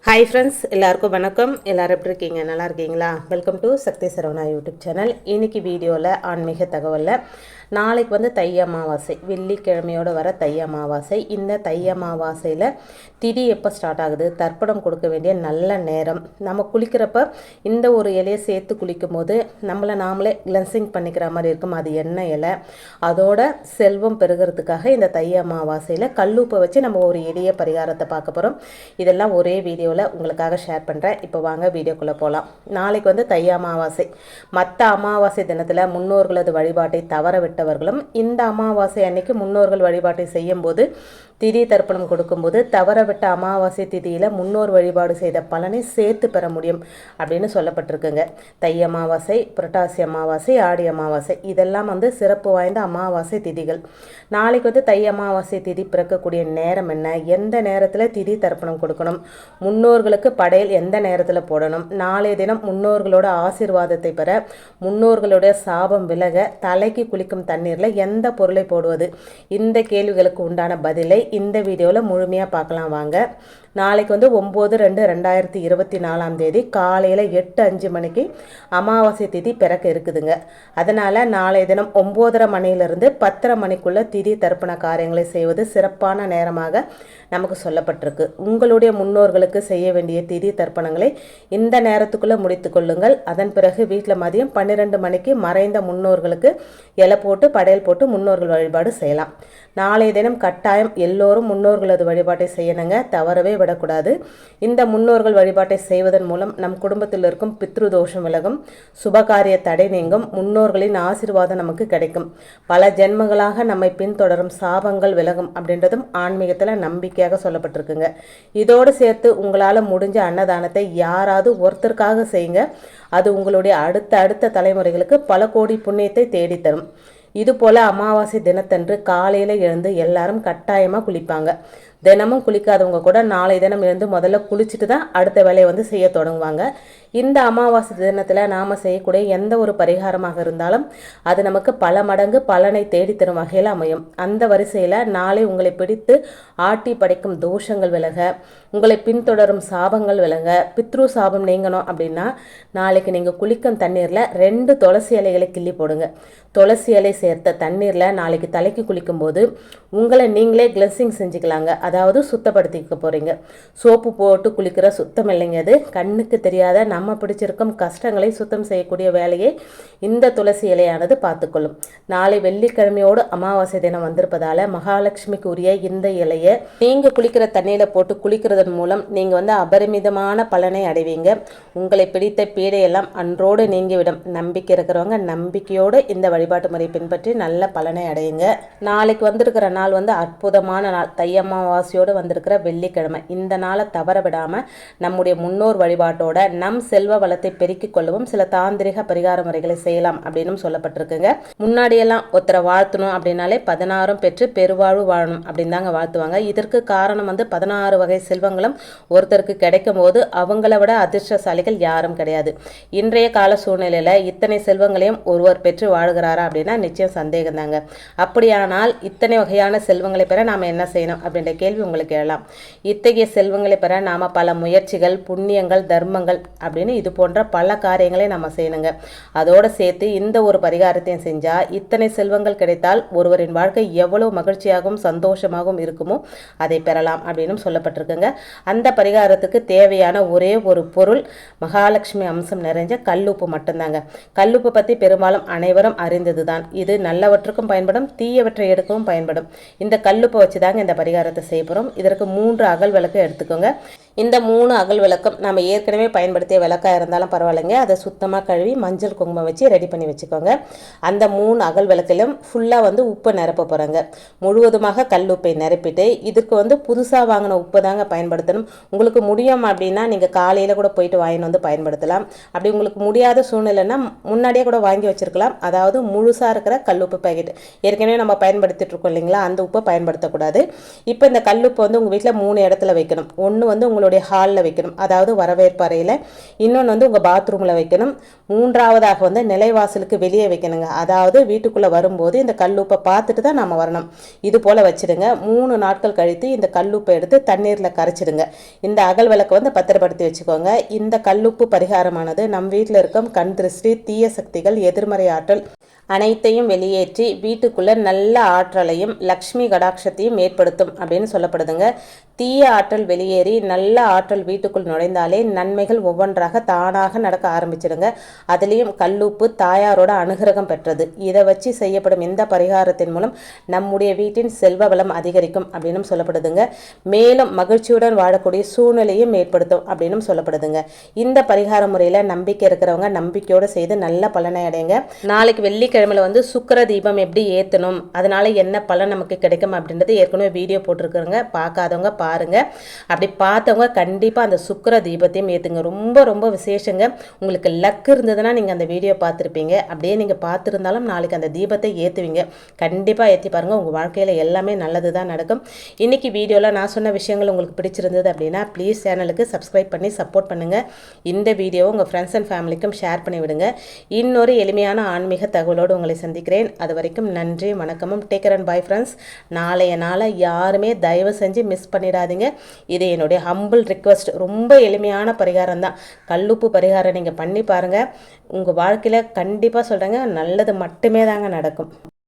Hi friends, எல்லாருக்கும் வணக்கம். எல்லோரும் எப்படி இருக்கீங்க? நல்லா இருக்கீங்களா? Welcome to Sakthi Saravana YouTube channel. இன்றைக்கி வீடியோவில் ஆன்மீக தகவலில் நாளைக்கு தை அமாவாசை, வெள்ளிக்கிழமையோடு வர தை அமாவாசை. இந்த தை அமாவாசையில் திதி எப்போ ஸ்டார்ட் ஆகுது, தர்ப்பணம் கொடுக்க வேண்டிய நல்ல நேரம், நம்ம குளிக்கிறப்ப இந்த ஒரு இலையை சேர்த்து குளிக்கும் போது நம்மளை நாமளே கிளென்சிங் பண்ணிக்கிற மாதிரி இருக்கும். அது என்ன இலை, அதோட செல்வம் பெருகிறதுக்காக இந்த தை அமாவாசையில் கல்லுப்பை வச்சு நம்ம ஒரு எளிய பரிகாரத்தை பார்க்க போகிறோம். இதெல்லாம் ஒரே வீடியோவில் உங்களுக்காக ஷேர் பண்ணுறேன். இப்போ வாங்க வீடியோக்குள்ளே போகலாம். நாளைக்கு தை அமாவாசை. மற்ற அமாவாசை தினத்தில் முன்னோர்களது வழிபாட்டை தவற விட்டவர்களும் இந்த அமாவாசை அன்னைக்கு முன்னோர்கள் வழிபாட்டை செய்யும்போது திதி தர்ப்பணம் கொடுக்கும்போது தவறவிட்ட அமாவாசை திதியில் முன்னோர் வழிபாடு செய்த பலனை சேர்த்து பெற முடியும் அப்படின்னு சொல்லப்பட்டிருக்குங்க. தை அமாவாசை, புரட்டாசி அமாவாசை, ஆடி அமாவாசை இதெல்லாம் சிறப்பு வாய்ந்த அமாவாசை திதிகள். நாளைக்கு தை அமாவாசை திதி பிறக்கக்கூடிய நேரம் என்ன, எந்த நேரத்தில் திதி தர்ப்பணம் கொடுக்கணும், முன்னோர்களுக்கு படையல் எந்த நேரத்தில் போடணும், நாளைய தினம் முன்னோர்களோட ஆசீர்வாதத்தை பெற, முன்னோர்களுடைய சாபம் விலக தலைக்கு குளிக்கும் தண்ணீரில் எந்த பொருளை போடுவது, இந்த கேள்விகளுக்கு உண்டான பதிலை இந்த வீடியோவில் முழுமையாக பார்க்கலாம் வாங்க. நாளைக்கு 9/2/2024 காலையில் 8:05 மணிக்கு அமாவாசை திதி பிறக்க இருக்குதுங்க. அதனால் நாளைய தினம் 9:30 மணியிலிருந்து 10:30 மணிக்குள்ளே திதி தர்ப்பண காரியங்களை செய்வது சிறப்பான நேரமாக நமக்கு சொல்லப்பட்டிருக்கு. உங்களுடைய முன்னோர்களுக்கு செய்ய வேண்டிய திதி தர்ப்பணங்களை இந்த நேரத்துக்குள்ளே முடித்து கொள்ளுங்கள். அதன் பிறகு வீட்டில் மதியம் 12 மணிக்கு மறைந்த முன்னோர்களுக்கு இலை போட்டு படையல் போட்டு முன்னோர்கள் வழிபாடு செய்யலாம். நாளைய தினம் கட்டாயம் எல்லோரும் முன்னோர்களது வழிபாட்டை செய்யணுங்க, தவறவே விடக்கூடாது. இந்த முன்னோர்கள் வழிபாட்டை செய்வதன் மூலம் நம் குடும்பத்தில் இருக்கும் பித்ரு தோஷம் விலகும், சுபகாரிய தடை நீங்கும், முன்னோர்களின் ஆசீர்வாதம் நமக்கு கிடைக்கும், பல ஜென்மங்களாக நம்மை பின்தொடரும் சாபங்கள் விலகும் அப்படின்றதும் ஆன்மீகத்தில் நம்பிக்கையாக சொல்லப்பட்டிருக்குங்க. இதோடு சேர்த்து உங்களால் முடிஞ்ச அன்னதானத்தை யாராவது ஒருத்தருக்காக செய்யுங்க. அது உங்களுடைய அடுத்த தலைமுறைகளுக்கு பல கோடி புண்ணியத்தை தேடித்தரும். இது போல் அமாவாசை தினத்தன்று காலையில் எழுந்து எல்லாரும் கட்டாயமாக குளிப்பாங்க. தினமும் குளிக்காதவங்க கூட நாளை தினம் எழுந்து முதல்ல குளிச்சுட்டு தான் அடுத்த வேலையை செய்ய தொடங்குவாங்க. இந்த அமாவாசை தினத்தில் நாம் செய்யக்கூடிய எந்த ஒரு பரிகாரமாக இருந்தாலும் அது நமக்கு பல மடங்கு பலனை தேடித்தரும் வகையில் அமையும். அந்த வரிசையில் நாளை உங்களை பிடித்து ஆட்டி படைக்கும் தோஷங்கள் விலக, உங்களை பின்தொடரும் சாபங்கள் விலக, பித்ரு சாபம் நீங்கணும் அப்படின்னா நாளைக்கு நீங்கள் குளிக்கும் தண்ணீரில் 2 துளசி இலைகளை கிள்ளி போடுங்க. துளசி இலை சேர்த்த தண்ணீரில் நாளைக்கு தலைக்கு குளிக்கும்போது உங்களை நீங்களே கிளென்சிங் செஞ்சுக்கலாங்க. அதாவது சுத்தப்படுத்திக்க போகிறீங்க. சோப்பு போட்டு குளிக்கிற சுத்தம் இல்லைங்க, அது கண்ணுக்கு தெரியாத நம்ம பிடிச்சிருக்கும் கஷ்டங்களை சுத்தம் செய்யக்கூடிய வேலையை இந்த துளசி இலையானது பார்த்துக்கொள்ளும். நாளை வெள்ளிக்கிழமையோடு அமாவாசை தினம் வந்திருப்பதால் மகாலட்சுமிக்கு உரிய இந்த இலையை நீங்கள் குளிக்கிற தண்ணியில் போட்டு குளிக்கிறதன் மூலம் நீங்கள் அபரிமிதமான பலனை அடைவீங்க. உங்களை பிடித்த பீடையெல்லாம் அன்றோடு நீங்கிவிடும். நம்பிக்கை இருக்கிறவங்க நம்பிக்கையோடு இந்த வழிபாட்டு முறை பின்பற்றி நல்ல பலனை அடையுங்க. நாளைக்கு வந்திருக்கிற நாள் அற்புதமான நாள். தை அமாவாசையோடு வந்திருக்கிற வெள்ளிக்கிழமை. இந்த நாளை தவற விடாமல் நம்முடைய முன்னோர் வழிபாட்டோட நம் செல்வ வளத்தை பெருக்கிக் கொள்ளவும் சில தாந்திரிக பரிகார முறைகளை செய்யலாம் அப்படின்னு சொல்லப்பட்டிருக்குங்க. முன்னாடியெல்லாம் ஒருத்தரை வாழ்த்தணும் அப்படின்னாலே 16 பெற்று பெருவாழ்வு வாழணும் அப்படின்னு தாங்க வாழ்த்துவாங்க. இதற்கு காரணம் 16 வகை செல்வங்களும் ஒருத்தருக்கு கிடைக்கும் போது அவங்கள விட அதிர்ஷ்டசாலிகள் யாரும் கிடையாது. இன்றைய கால சூழ்நிலையில் இத்தனை செல்வங்களையும் ஒருவர் பெற்று வாழ்கிறாரா அப்படின்னா நிச்சயம் சந்தேகம் தாங்க. அப்படியானால் இத்தனை வகையான செல்வங்களை பெற நாம் என்ன செய்யணும் அப்படின்ற கேள்வி உங்களுக்கு எழலாம். இத்தகைய செல்வங்களை பெற நாம் பல முயற்சிகள், புண்ணியங்கள், தர்மங்கள் அப்படின்னு இது போன்ற பல காரியங்களை நம்ம செய்யணுங்க. அதோடு சேர்த்து இந்த ஒரு பரிகாரத்தையும் செஞ்சால் இத்தனை செல்வங்கள் கிடைத்தால் ஒருவரின் வாழ்க்கை எவ்வளவு மகிழ்ச்சியாகவும் சந்தோஷமாகவும் இருக்குமோ அதை பெறலாம் அப்படின்னு சொல்லப்பட்டிருக்குங்க. அந்த பரிகாரத்துக்கு தேவையான ஒரே ஒரு பொருள் மகாலட்சுமி அம்சம் நிறைஞ்ச கல்லுப்பு மட்டும்தாங்க. கல்லுப்பு பற்றி பெரும்பாலும் அனைவரும் அறிந்தது தான். இது நல்லவற்றுக்கும் பயன்படும், தீயவற்றை எடுக்கவும் பயன்படும். இந்த கல்லுப்பை வச்சு தாங்க இந்த பரிகாரத்தை செய்ய போகிறோம். இதற்கு 3 அகல் விளக்கு எடுத்துக்கோங்க. இந்த 3 அகல் விளக்கம் நம்ம ஏற்கனவே பயன்படுத்திய விளக்காக இருந்தாலும் பரவாயில்லைங்க. அதை சுத்தமாக கழுவி மஞ்சள் குங்குமம் வச்சு ரெடி பண்ணி வச்சுக்கோங்க. அந்த 3 அகல் விளக்கிலும் ஃபுல்லாக உப்பை நிரப்ப போகிறாங்க. முழுவதுமாக கல் உப்பை நிரப்பிட்டு இதுக்கு புதுசாக வாங்கின உப்பு தாங்க பயன்படுத்தணும். உங்களுக்கு முடியும் அப்படின்னா நீங்கள் காலையில் கூட போயிட்டு வாங்கிட்டு பயன்படுத்தலாம். அப்படி உங்களுக்கு முடியாத சூழ்நிலைன்னா முன்னாடியே கூட வாங்கி வச்சுருக்கலாம். அதாவது முழுசாக இருக்கிற கல் உப்பு பேக்கெட் ஏற்கனவே நம்ம பயன்படுத்திட்டு இருக்கோம் இல்லைங்களா, அந்த உப்பை பயன்படுத்தக்கூடாது. இப்போ இந்த இந்த கல்லுப்பு வந்து உங்கள் வீட்டில் 3 இடத்துல வைக்கணும். ஒன்று வந்து உங்களுடைய ஹாலில் வைக்கணும், அதாவது வரவேற்பு அறையில். இன்னொன்று வந்து உங்கள் பாத்ரூமில் வைக்கணும். மூன்றாவதாக வந்து நிலைவாசலுக்கு வெளியே வைக்கணுங்க. அதாவது வீட்டுக்குள்ளே வரும்போது இந்த கல்லுப்பை பார்த்துட்டு தான் நம்ம வரணும். இது போல் வச்சுடுங்க. 3 நாட்கள் கழித்து இந்த கல்லுப்பை எடுத்து தண்ணீரில் கரைச்சிடுங்க. இந்த அகல் விளக்கை வந்து பத்திரப்படுத்தி வச்சுக்கோங்க. இந்த கல்லுப்பு பரிகாரமானது நம் வீட்டில் இருக்கும் கண் திருஷ்டி, தீய சக்திகள், எதிர்மறை ஆற்றல் அனைத்தையும் வெளியேற்றி வீட்டுக்குள்ளே நல்ல ஆற்றலையும் லக்ஷ்மி கடாட்சத்தையும் ஏற்படுத்தும் அப்படின்னு சொல்லப்படுதுங்க. தீய ஆற்றல் வெளியேறி நல்ல ஆற்றல் வீட்டுக்குள் நுழைந்தாலே நன்மைகள் ஒவ்வொன்றாக தானாக நடக்க ஆரம்பிச்சிடுங்க. அதுலேயும் கல்லுப்பு தாயாரோட அனுகிரகம் பெற்றது. இதை வச்சு செய்யப்படும் இந்த பரிகாரத்தின் மூலம் நம்முடைய வீட்டின் செல்வ வளம் அதிகரிக்கும் அப்படின்னு சொல்லப்படுதுங்க. மேலும் மகிழ்ச்சியுடன் வாழக்கூடிய சூழ்நிலையும் ஏற்படுத்தும் அப்படின்னு சொல்லப்படுதுங்க. இந்த பரிகார முறையில் நம்பிக்கை இருக்கிறவங்க நம்பிக்கையோடு செய்து நல்ல பலனை அடைங்க. நாளைக்கு வெள்ளிக்கிழமையில் வந்து சுக்கிர தீபம் எப்படி ஏற்றணும், அதனால என்ன பலன் நமக்கு கிடைக்கும் அப்படின்றது ஏற்கனவே வீடியோ போட்டிருக்கிறோங்க. பார்க்காதவங்க பாருங்க. அப்படி பார்த்தவங்க கண்டிப்பாக அந்த சுக்கிர தீபத்தையும் ஏற்றுங்க. ரொம்ப ரொம்ப விசேஷங்க. உங்களுக்கு லக் இருந்ததுன்னா நீங்கள் அந்த வீடியோ பார்த்துருப்பீங்க. அப்படியே நீங்கள் பார்த்துருந்தாலும் நாளைக்கு அந்த தீபத்தை ஏற்றுவீங்க. கண்டிப்பாக ஏற்றி பாருங்கள். உங்கள் வாழ்க்கையில் எல்லாமே நல்லது தான் நடக்கும். இன்றைக்கி வீடியோவில் நான் சொன்ன விஷயங்கள் உங்களுக்கு பிடிச்சிருந்தது அப்படின்னா ப்ளீஸ் சேனலுக்கு சப்ஸ்கிரைப் பண்ணி சப்போர்ட் பண்ணுங்கள். இந்த வீடியோவை உங்கள் ஃப்ரெண்ட்ஸ் அண்ட் ஃபேமிலிக்கும் ஷேர் பண்ணி விடுங்க. இன்னொரு எளிமையான ஆன்மீக தகவலோடு உங்களை சந்திக்கிறேன். அது வரைக்கும் நன்றி, வணக்கமும். Take care and bye friends. நாளைய நாளை யாருமே தயவு செஞ்சு மிஸ் பண்ணிடாதீங்க. இது என்னுடைய ஹம்பிள் ரிக்வெஸ்ட். ரொம்ப எளிமையான பரிகாரம் தான். கல்லுப்பு பரிகாரம் நீங்கள் பண்ணி பாருங்கள். உங்கள் வாழ்க்கையில் கண்டிப்பாக சொல்கிறேங்க, நல்லது மட்டுமே தாங்க நடக்கும்.